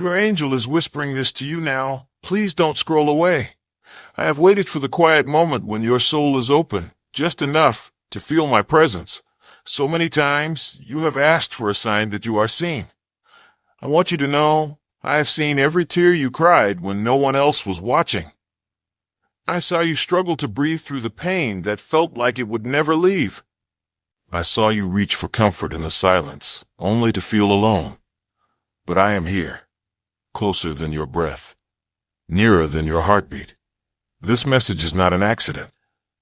Your angel is whispering this to you now. Please don't scroll away. I have waited for the quiet moment when your soul is open, just enough to feel my presence. So many times you have asked for a sign that you are seen. I want you to know I have seen every tear you cried when no one else was watching. I saw you struggle to breathe through the pain that felt like it would never leave. I saw you reach for comfort in the silence, only to feel alone. But I am here, closer than your breath, nearer than your heartbeat. This message is not an accident.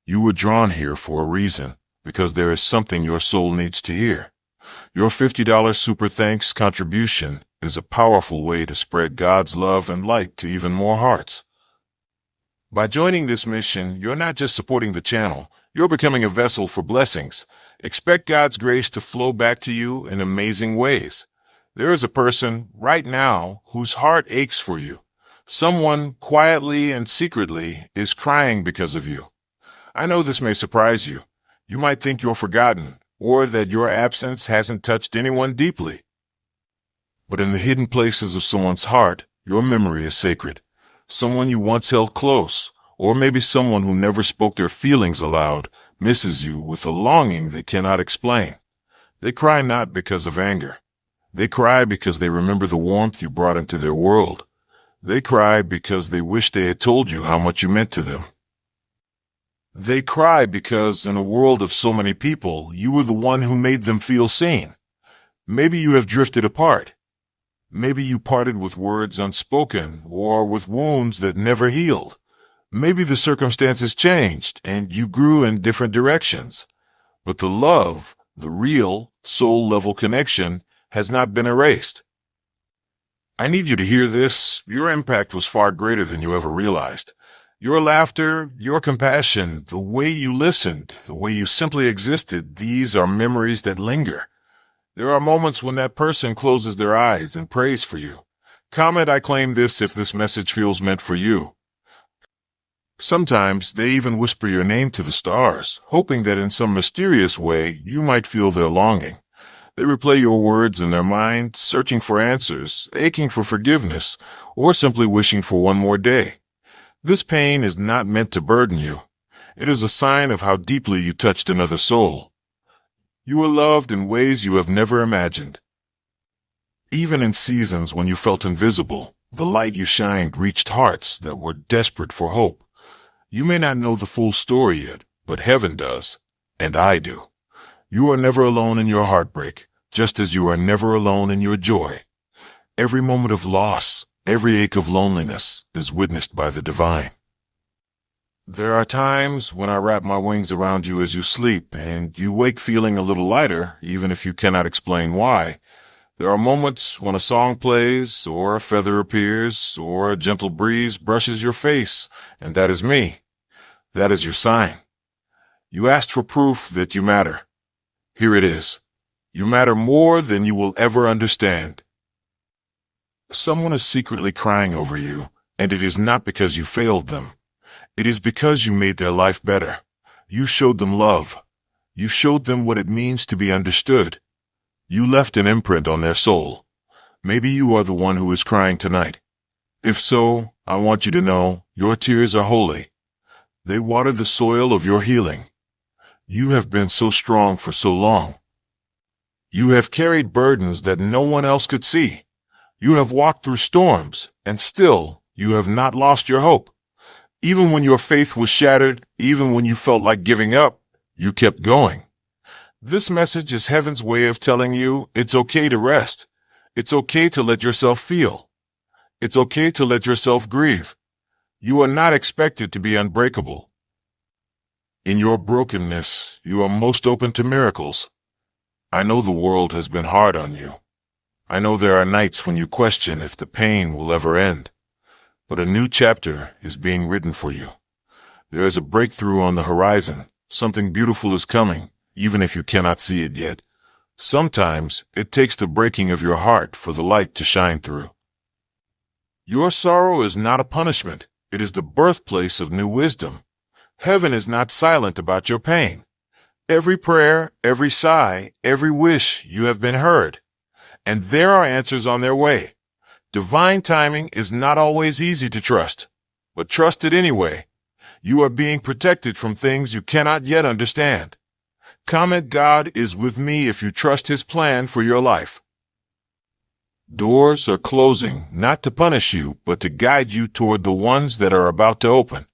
You were drawn here for a reason, because there is something your soul needs to hear. Your $50 super thanks contribution is a powerful way to spread God's love and light to even more hearts. By joining this mission, you're not just supporting the channel, you're becoming a vessel for blessings. Expect God's grace to flow back to you in amazing ways. There is a person right now whose heart aches for you. Someone quietly and secretly is crying because of you. I know this may surprise you. You might think you're forgotten, or that your absence hasn't touched anyone deeply. But in the hidden places of someone's heart, your memory is sacred. Someone you once held close, or maybe someone who never spoke their feelings aloud, misses you with a longing they cannot explain. They cry not because of anger. They cry because they remember the warmth you brought into their world. They cry because they wish they had told you how much you meant to them. They cry because in a world of so many people, you were the one who made them feel seen. Maybe you have drifted apart. Maybe you parted with words unspoken or with wounds that never healed. Maybe the circumstances changed and you grew in different directions. But the love, the real, soul-level connection, has not been erased. I need you to hear this. Your impact was far greater than you ever realized. Your laughter, your compassion, the way you listened, the way you simply existed, these are memories that linger. There are moments when that person closes their eyes and prays for you. Comment, "I claim this," if this message feels meant for you. Sometimes they even whisper your name to the stars, hoping that in some mysterious way you might feel their longing. They replay your words in their mind, searching for answers, aching for forgiveness, or simply wishing for one more day. This pain is not meant to burden you. It is a sign of how deeply you touched another soul. You were loved in ways you have never imagined. Even in seasons when you felt invisible, the light you shined reached hearts that were desperate for hope. You may not know the full story yet, but heaven does, and I do. You are never alone in your heartbreak, just as you are never alone in your joy. Every moment of loss, every ache of loneliness is witnessed by the divine. There are times when I wrap my wings around you as you sleep, and you wake feeling a little lighter, even if you cannot explain why. There are moments when a song plays, or a feather appears, or a gentle breeze brushes your face, and that is me. That is your sign. You asked for proof that you matter. Here it is. You matter more than you will ever understand. Someone is secretly crying over you, and it is not because you failed them. It is because you made their life better. You showed them love. You showed them what it means to be understood. You left an imprint on their soul. Maybe you are the one who is crying tonight. If so, I want you to know your tears are holy. They water the soil of your healing. You have been so strong for so long. You have carried burdens that no one else could see. You have walked through storms, and still you have not lost your hope. Even when your faith was shattered, even when you felt like giving up, you kept going. This message is heaven's way of telling you it's okay to rest. It's okay to let yourself feel. It's okay to let yourself grieve. You are not expected to be unbreakable. In your brokenness, you are most open to miracles. I know the world has been hard on you. I know there are nights when you question if the pain will ever end. But a new chapter is being written for you. There is a breakthrough on the horizon. Something beautiful is coming, even if you cannot see it yet. Sometimes it takes the breaking of your heart for the light to shine through. Your sorrow is not a punishment. It is the birthplace of new wisdom. Heaven is not silent about your pain. Every prayer, every sigh, every wish, you have been heard. And there are answers on their way. Divine timing is not always easy to trust, but trust it anyway. You are being protected from things you cannot yet understand. Comment, God is with me if you trust His plan for your life. Doors are closing, not to punish you, but to guide you toward the ones that are about to open.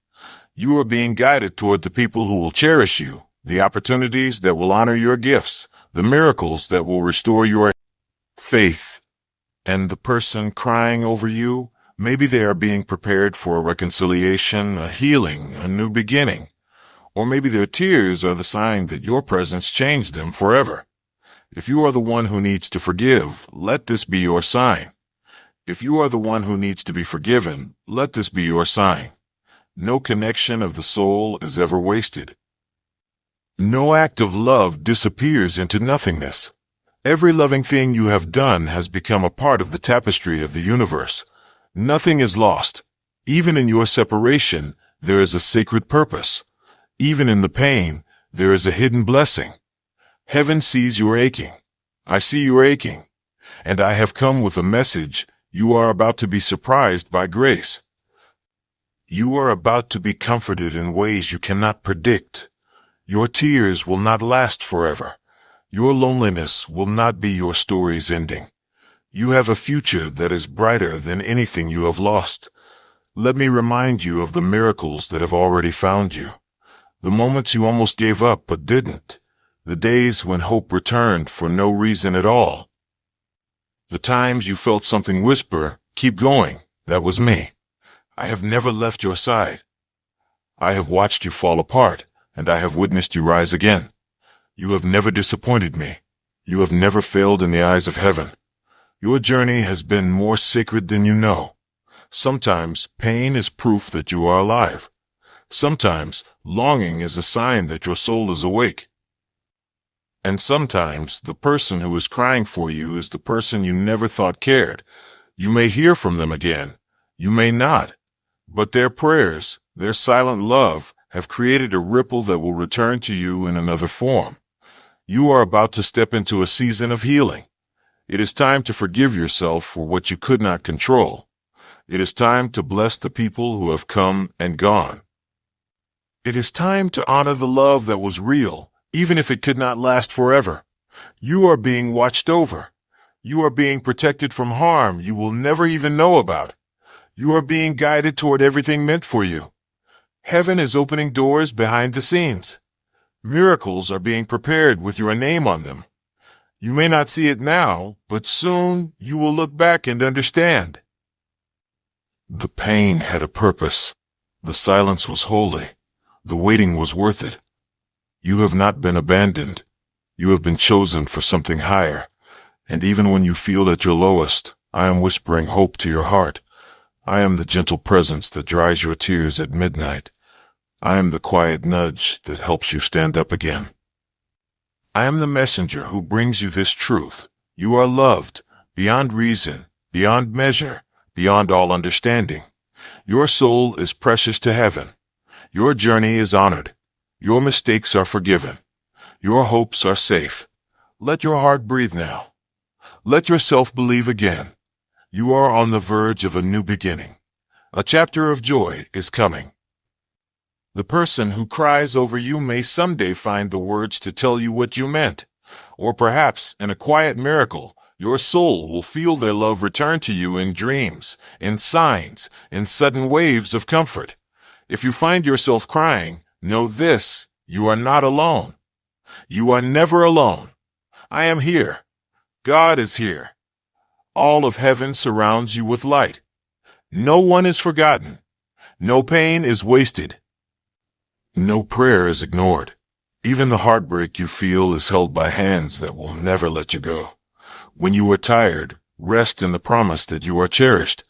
You are being guided toward the people who will cherish you, the opportunities that will honor your gifts, the miracles that will restore your faith. And the person crying over you, maybe they are being prepared for a reconciliation, a healing, a new beginning. Or maybe their tears are the sign that your presence changed them forever. If you are the one who needs to forgive, let this be your sign. If you are the one who needs to be forgiven, let this be your sign. No connection of the soul is ever wasted. No act of love disappears into nothingness. Every loving thing you have done has become a part of the tapestry of the universe. Nothing is lost. Even in your separation, there is a sacred purpose. Even in the pain, there is a hidden blessing. Heaven sees your aching. I see your aching. And I have come with a message. You are about to be surprised by grace. You are about to be comforted in ways you cannot predict. Your tears will not last forever. Your loneliness will not be your story's ending. You have a future that is brighter than anything you have lost. Let me remind you of the miracles that have already found you. The moments you almost gave up but didn't. The days when hope returned for no reason at all. The times you felt something whisper, "Keep going," that was me. I have never left your side. I have watched you fall apart, and I have witnessed you rise again. You have never disappointed me. You have never failed in the eyes of heaven. Your journey has been more sacred than you know. Sometimes pain is proof that you are alive. Sometimes longing is a sign that your soul is awake. And sometimes the person who is crying for you is the person you never thought cared. You may hear from them again. You may not. But their prayers, their silent love, have created a ripple that will return to you in another form. You are about to step into a season of healing. It is time to forgive yourself for what you could not control. It is time to bless the people who have come and gone. It is time to honor the love that was real, even if it could not last forever. You are being watched over. You are being protected from harm you will never even know about. You are being guided toward everything meant for you. Heaven is opening doors behind the scenes. Miracles are being prepared with your name on them. You may not see it now, but soon you will look back and understand. The pain had a purpose. The silence was holy. The waiting was worth it. You have not been abandoned. You have been chosen for something higher. And even when you feel at your lowest, I am whispering hope to your heart. I am the gentle presence that dries your tears at midnight. I am the quiet nudge that helps you stand up again. I am the messenger who brings you this truth. You are loved, beyond reason, beyond measure, beyond all understanding. Your soul is precious to heaven. Your journey is honored. Your mistakes are forgiven. Your hopes are safe. Let your heart breathe now. Let yourself believe again. You are on the verge of a new beginning. A chapter of joy is coming. The person who cries over you may someday find the words to tell you what you meant. Or perhaps, in a quiet miracle, your soul will feel their love return to you in dreams, in signs, in sudden waves of comfort. If you find yourself crying, know this: you are not alone. You are never alone. I am here. God is here. All of heaven surrounds you with light. No one is forgotten. No pain is wasted. No prayer is ignored. Even the heartbreak you feel is held by hands that will never let you go. When you are tired, rest in the promise that you are cherished.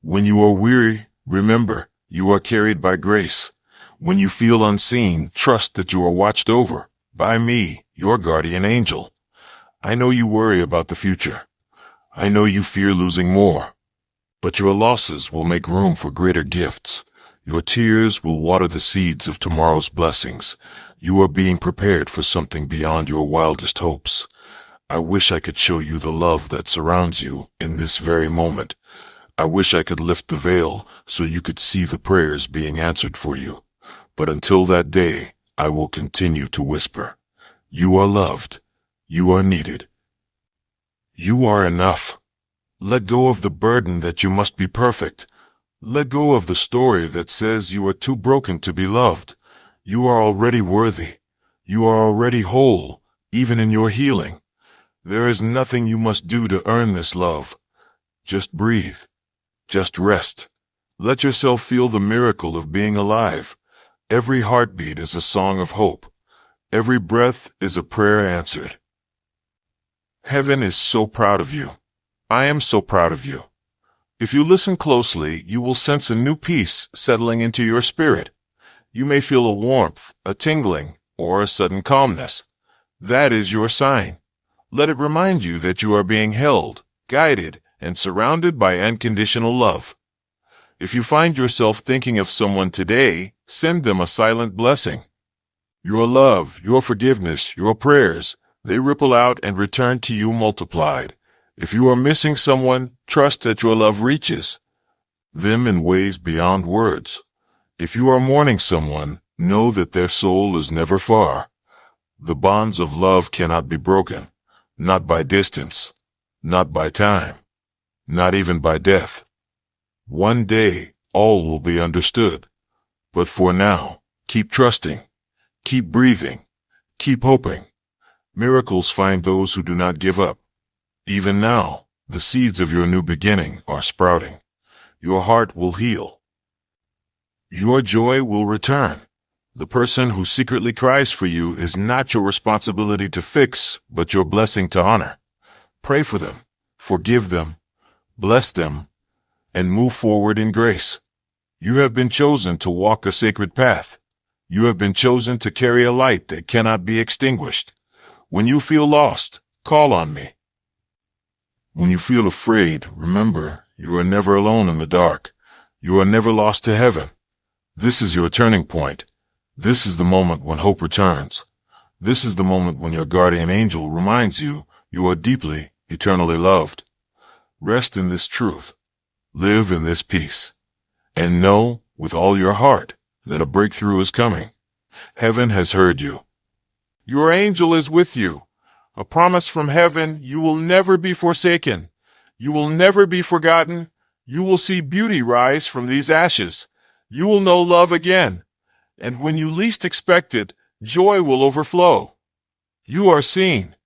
When you are weary, remember, you are carried by grace. When you feel unseen, trust that you are watched over by me, your guardian angel. I know you worry about the future. I know you fear losing more. But your losses will make room for greater gifts. Your tears will water the seeds of tomorrow's blessings. You are being prepared for something beyond your wildest hopes. I wish I could show you the love that surrounds you in this very moment. I wish I could lift the veil so you could see the prayers being answered for you. But until that day, I will continue to whisper. You are loved. You are needed. You are enough. Let go of the burden that you must be perfect. Let go of the story that says you are too broken to be loved. You are already worthy. You are already whole, even in your healing. There is nothing you must do to earn this love. Just breathe. Just rest. Let yourself feel the miracle of being alive. Every heartbeat is a song of hope. Every breath is a prayer answered. Heaven is so proud of you. I am so proud of you. If you listen closely, you will sense a new peace settling into your spirit. You may feel a warmth, a tingling, or a sudden calmness. That is your sign. Let it remind you that you are being held, guided, and surrounded by unconditional love. If you find yourself thinking of someone today, send them a silent blessing. Your love, your forgiveness, your prayers, they ripple out and return to you multiplied. If you are missing someone, trust that your love reaches them in ways beyond words. If you are mourning someone, know that their soul is never far. The bonds of love cannot be broken, not by distance, not by time, not even by death. One day, all will be understood. But for now, keep trusting, keep breathing, keep hoping. Miracles find those who do not give up. Even now, the seeds of your new beginning are sprouting. Your heart will heal. Your joy will return. The person who secretly cries for you is not your responsibility to fix, but your blessing to honor. Pray for them, forgive them, bless them, and move forward in grace. You have been chosen to walk a sacred path. You have been chosen to carry a light that cannot be extinguished. When you feel lost, call on me. When you feel afraid, remember, you are never alone in the dark. You are never lost to heaven. This is your turning point. This is the moment when hope returns. This is the moment when your guardian angel reminds you you are deeply, eternally loved. Rest in this truth. Live in this peace. And know, with all your heart, that a breakthrough is coming. Heaven has heard you. Your angel is with you. A promise from heaven, you will never be forsaken. You will never be forgotten. You will see beauty rise from these ashes. You will know love again. And when you least expect it, joy will overflow. You are seen.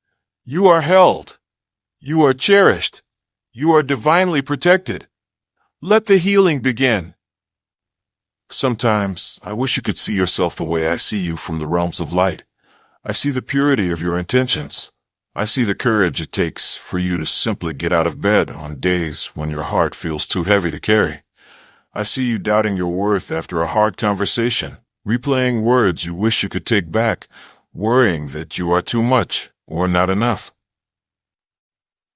You are held. You are cherished. You are divinely protected. Let the healing begin. Sometimes, I wish you could see yourself the way I see you from the realms of light. I see the purity of your intentions. I see the courage it takes for you to simply get out of bed on days when your heart feels too heavy to carry. I see you doubting your worth after a hard conversation, replaying words you wish you could take back, worrying that you are too much or not enough.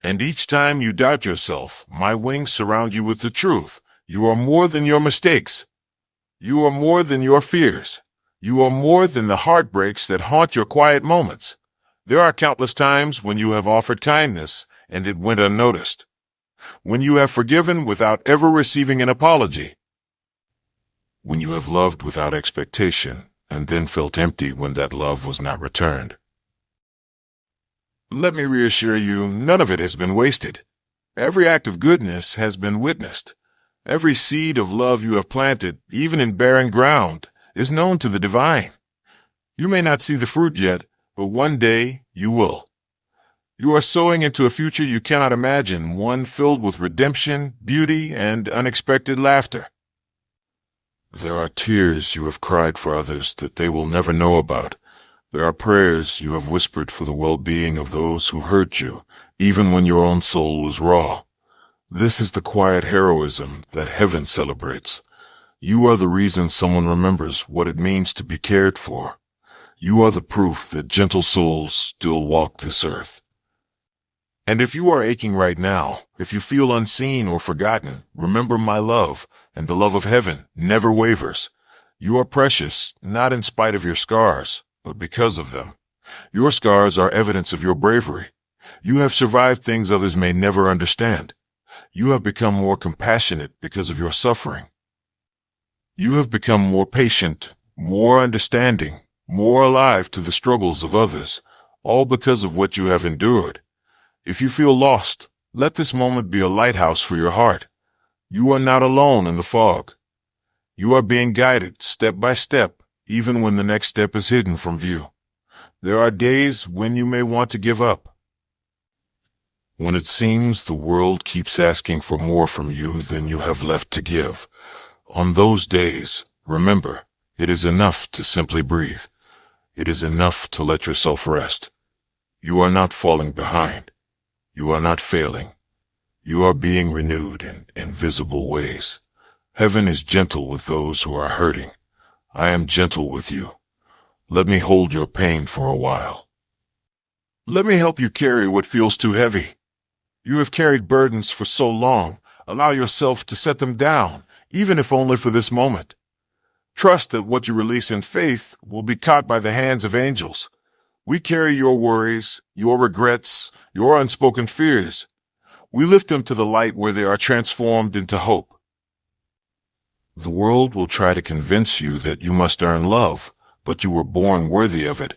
And each time you doubt yourself, my wings surround you with the truth. You are more than your mistakes. You are more than your fears. You are more than the heartbreaks that haunt your quiet moments. There are countless times when you have offered kindness and it went unnoticed. When you have forgiven without ever receiving an apology. When you have loved without expectation and then felt empty when that love was not returned. Let me reassure you, none of it has been wasted. Every act of goodness has been witnessed. Every seed of love you have planted, even in barren ground, is known to the divine. You may not see the fruit yet, but one day you will. You are sowing into a future you cannot imagine, one filled with redemption, beauty, and unexpected laughter. There are tears you have cried for others that they will never know about. There are prayers you have whispered for the well-being of those who hurt you, even when your own soul was raw. This is the quiet heroism that heaven celebrates. You are the reason someone remembers what it means to be cared for. You are the proof that gentle souls still walk this earth. And if you are aching right now, if you feel unseen or forgotten, remember my love, and the love of heaven never wavers. You are precious, not in spite of your scars, but because of them. Your scars are evidence of your bravery. You have survived things others may never understand. You have become more compassionate because of your suffering. You have become more patient, more understanding, more alive to the struggles of others, all because of what you have endured. If you feel lost, let this moment be a lighthouse for your heart. You are not alone in the fog. You are being guided step by step, even when the next step is hidden from view. There are days when you may want to give up. When it seems the world keeps asking for more from you than you have left to give. On those days, remember, it is enough to simply breathe. It is enough to let yourself rest. You are not falling behind. You are not failing. You are being renewed in invisible ways. Heaven is gentle with those who are hurting. I am gentle with you. Let me hold your pain for a while. Let me help you carry what feels too heavy. You have carried burdens for so long. Allow yourself to set them down, even if only for this moment. Trust that what you release in faith will be caught by the hands of angels. We carry your worries, your regrets, your unspoken fears. We lift them to the light where they are transformed into hope. The world will try to convince you that you must earn love, but you were born worthy of it.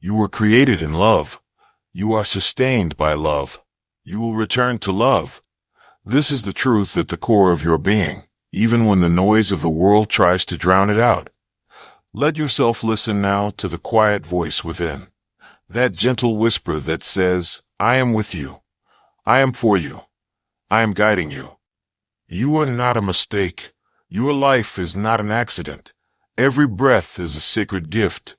You were created in love. You are sustained by love. You will return to love. This is the truth at the core of your being, even when the noise of the world tries to drown it out. Let yourself listen now to the quiet voice within, that gentle whisper that says, I am with you. I am for you. I am guiding you. You are not a mistake. Your life is not an accident. Every breath is a sacred gift.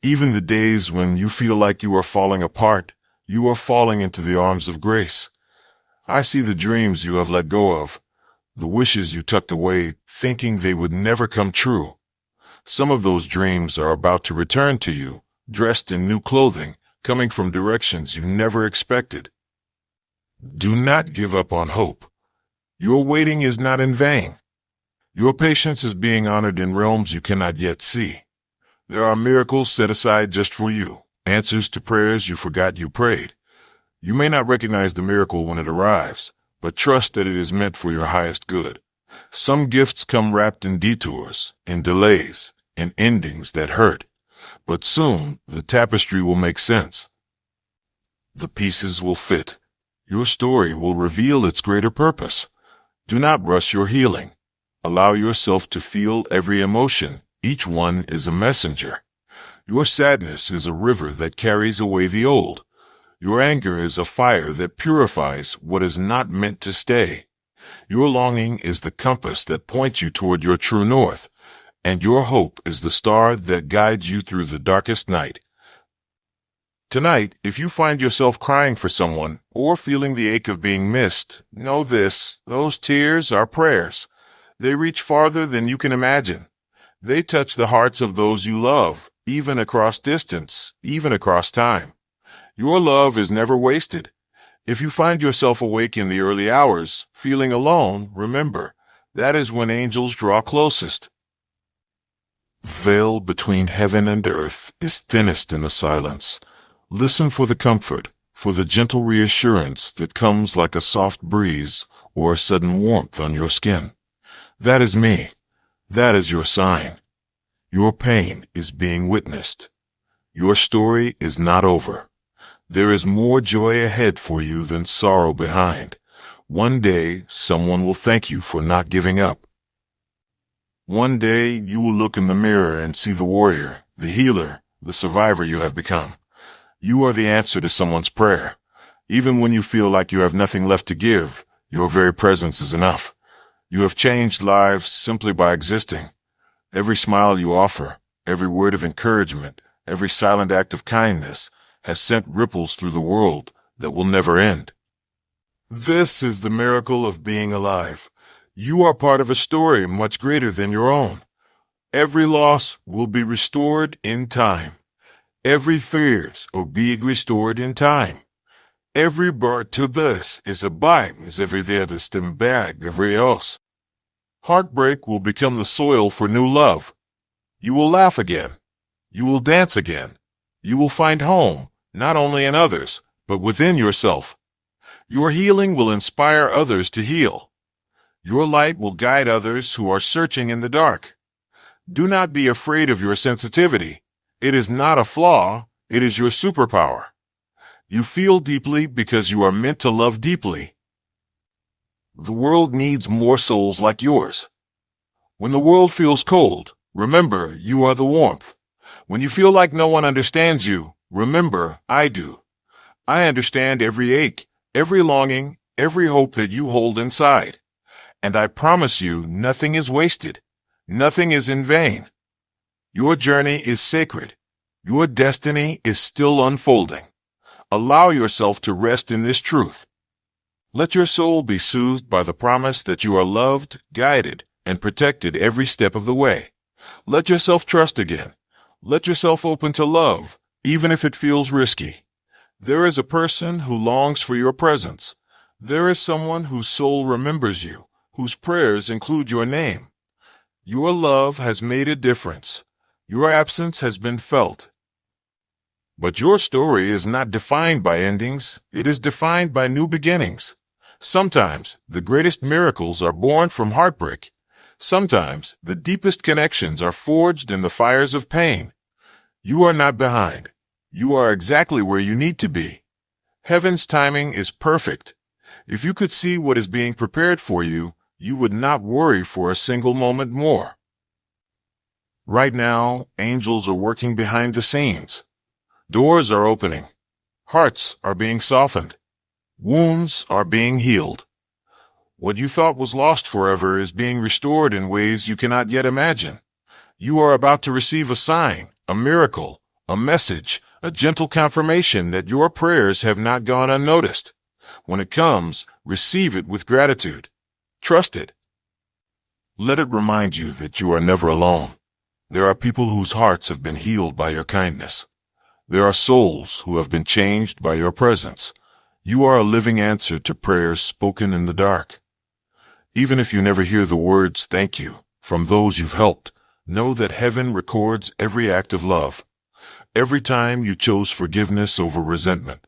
Even the days when you feel like you are falling apart, you are falling into the arms of grace. I see the dreams you have let go of, the wishes you tucked away, thinking they would never come true. Some of those dreams are about to return to you, dressed in new clothing, coming from directions you never expected. Do not give up on hope. Your waiting is not in vain. Your patience is being honored in realms you cannot yet see. There are miracles set aside just for you, answers to prayers you forgot you prayed. You may not recognize the miracle when it arrives, but trust that it is meant for your highest good. Some gifts come wrapped in detours, in delays, in endings that hurt. But soon, the tapestry will make sense. The pieces will fit. Your story will reveal its greater purpose. Do not rush your healing. Allow yourself to feel every emotion. Each one is a messenger. Your sadness is a river that carries away the old. Your anger is a fire that purifies what is not meant to stay. Your longing is the compass that points you toward your true north, and your hope is the star that guides you through the darkest night. Tonight, if you find yourself crying for someone or feeling the ache of being missed, know this: those tears are prayers. They reach farther than you can imagine. They touch the hearts of those you love, even across distance, even across time. Your love is never wasted. If you find yourself awake in the early hours, feeling alone, remember, that is when angels draw closest. The veil between heaven and earth is thinnest in the silence. Listen for the comfort, for the gentle reassurance that comes like a soft breeze or a sudden warmth on your skin. That is me. That is your sign. Your pain is being witnessed. Your story is not over. There is more joy ahead for you than sorrow behind. One day, someone will thank you for not giving up. One day, you will look in the mirror and see the warrior, the healer, the survivor you have become. You are the answer to someone's prayer. Even when you feel like you have nothing left to give, your very presence is enough. You have changed lives simply by existing. Every smile you offer, every word of encouragement, every silent act of kindness has sent ripples through the world that will never end. This is the miracle of being alive. You are part of a story much greater than your own. Every loss will be restored in time. Every fears will be restored in time. Every birth to bliss is a bite as every there to stem back every else. Heartbreak will become the soil for new love. You will laugh again. You will dance again. You will find home, not only in others, but within yourself. Your healing will inspire others to heal. Your light will guide others who are searching in the dark. Do not be afraid of your sensitivity. It is not a flaw, it is your superpower. You feel deeply because you are meant to love deeply. The world needs more souls like yours. When the world feels cold, remember you are the warmth. When you feel like no one understands you, remember I do. I understand every ache, every longing, every hope that you hold inside. And I promise you, nothing is wasted. Nothing is in vain. Your journey is sacred. Your destiny is still unfolding. Allow yourself to rest in this truth. Let your soul be soothed by the promise that you are loved, guided, and protected every step of the way. Let yourself trust again. Let yourself open to love, even if it feels risky. There is a person who longs for your presence. There is someone whose soul remembers you, whose prayers include your name. Your love has made a difference. Your absence has been felt. But your story is not defined by endings. It is defined by new beginnings. Sometimes the greatest miracles are born from heartbreak. Sometimes the deepest connections are forged in the fires of pain. You are not behind. You are exactly where you need to be. Heaven's timing is perfect. If you could see what is being prepared for you, you would not worry for a single moment more. Right now, angels are working behind the scenes. Doors are opening. Hearts are being softened. Wounds are being healed. What you thought was lost forever is being restored in ways you cannot yet imagine. You are about to receive a sign, a miracle, a message, a gentle confirmation that your prayers have not gone unnoticed. When it comes, receive it with gratitude. Trust it. Let it remind you that you are never alone. There are people whose hearts have been healed by your kindness. There are souls who have been changed by your presence. You are a living answer to prayers spoken in the dark. Even if you never hear the words "thank you" from those you've helped, know that heaven records every act of love. Every time you chose forgiveness over resentment.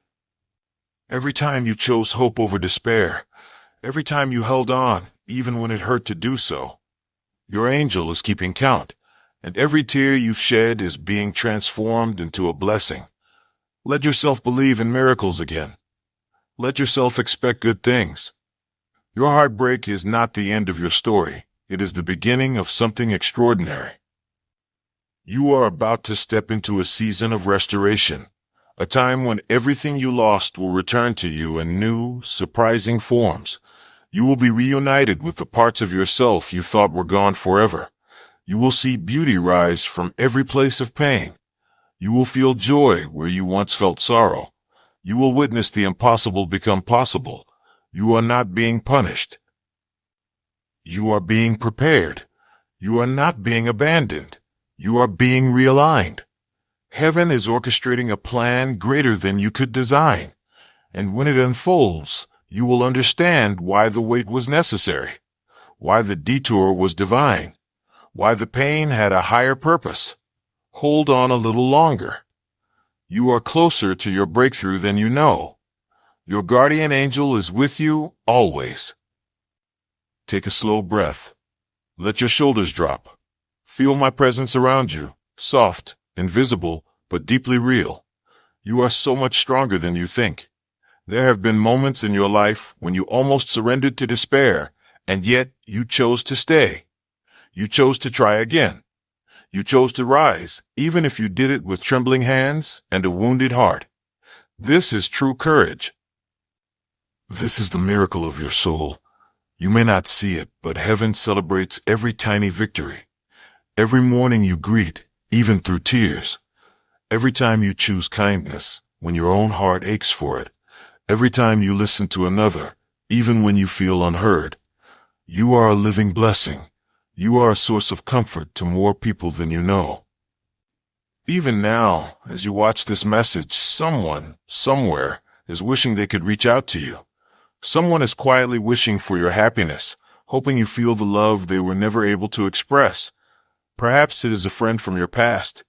Every time you chose hope over despair. Every time you held on, even when it hurt to do so. Your angel is keeping count, and every tear you've shed is being transformed into a blessing. Let yourself believe in miracles again. Let yourself expect good things. Your heartbreak is not the end of your story. It is the beginning of something extraordinary. You are about to step into a season of restoration, a time when everything you lost will return to you in new, surprising forms. You will be reunited with the parts of yourself you thought were gone forever. You will see beauty rise from every place of pain. You will feel joy where you once felt sorrow. You will witness the impossible become possible. You are not being punished. You are being prepared. You are not being abandoned. You are being realigned. Heaven is orchestrating a plan greater than you could design. And when it unfolds, you will understand why the wait was necessary, why the detour was divine, why the pain had a higher purpose. Hold on a little longer. You are closer to your breakthrough than you know. Your guardian angel is with you always. Take a slow breath. Let your shoulders drop. Feel my presence around you, soft, invisible, but deeply real. You are so much stronger than you think. There have been moments in your life when you almost surrendered to despair, and yet you chose to stay. You chose to try again. You chose to rise, even if you did it with trembling hands and a wounded heart. This is true courage. This is the miracle of your soul. You may not see it, but heaven celebrates every tiny victory. Every morning you greet, even through tears. Every time you choose kindness, when your own heart aches for it. Every time you listen to another, even when you feel unheard. You are a living blessing. You are a source of comfort to more people than you know. Even now, as you watch this message, someone, somewhere, is wishing they could reach out to you. Someone is quietly wishing for your happiness, hoping you feel the love they were never able to express. Perhaps it is a friend from your past.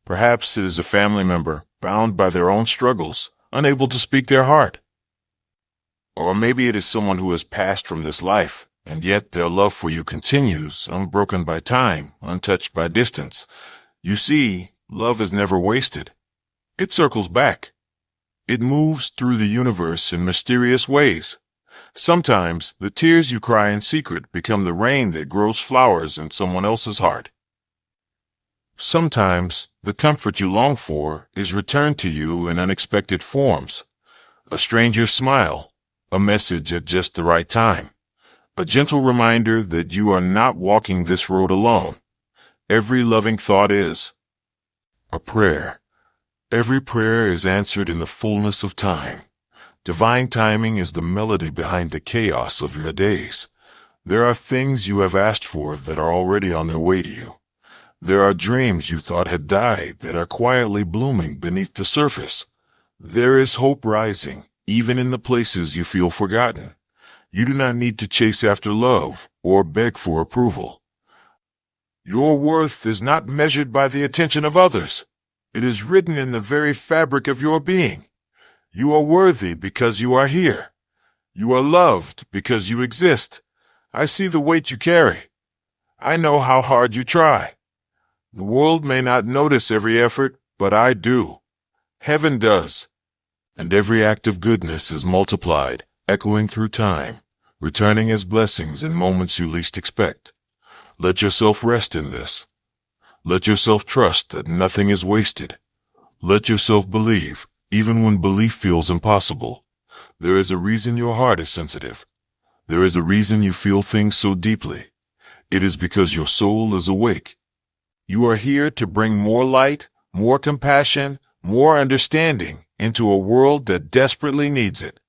Perhaps it is a family member, bound by their own struggles, unable to speak their heart. Or maybe it is someone who has passed from this life, and yet their love for you continues, unbroken by time, untouched by distance. You see, love is never wasted. It circles back. It moves through the universe in mysterious ways. Sometimes the tears you cry in secret become the rain that grows flowers in someone else's heart. Sometimes the comfort you long for is returned to you in unexpected forms. A stranger's smile, a message at just the right time, a gentle reminder that you are not walking this road alone. Every loving thought is a prayer. Every prayer is answered in the fullness of time. Divine timing is the melody behind the chaos of your days. There are things you have asked for that are already on their way to you. There are dreams you thought had died that are quietly blooming beneath the surface. There is hope rising, even in the places you feel forgotten. You do not need to chase after love or beg for approval. Your worth is not measured by the attention of others. It is written in the very fabric of your being. You are worthy because you are here. You are loved because you exist. I see the weight you carry. I know how hard you try. The world may not notice every effort, but I do. Heaven does. And every act of goodness is multiplied, echoing through time, returning as blessings in moments you least expect. Let yourself rest in this. Let yourself trust that nothing is wasted. Let yourself believe, even when belief feels impossible. There is a reason your heart is sensitive. There is a reason you feel things so deeply. It is because your soul is awake. You are here to bring more light, more compassion, more understanding into a world that desperately needs it.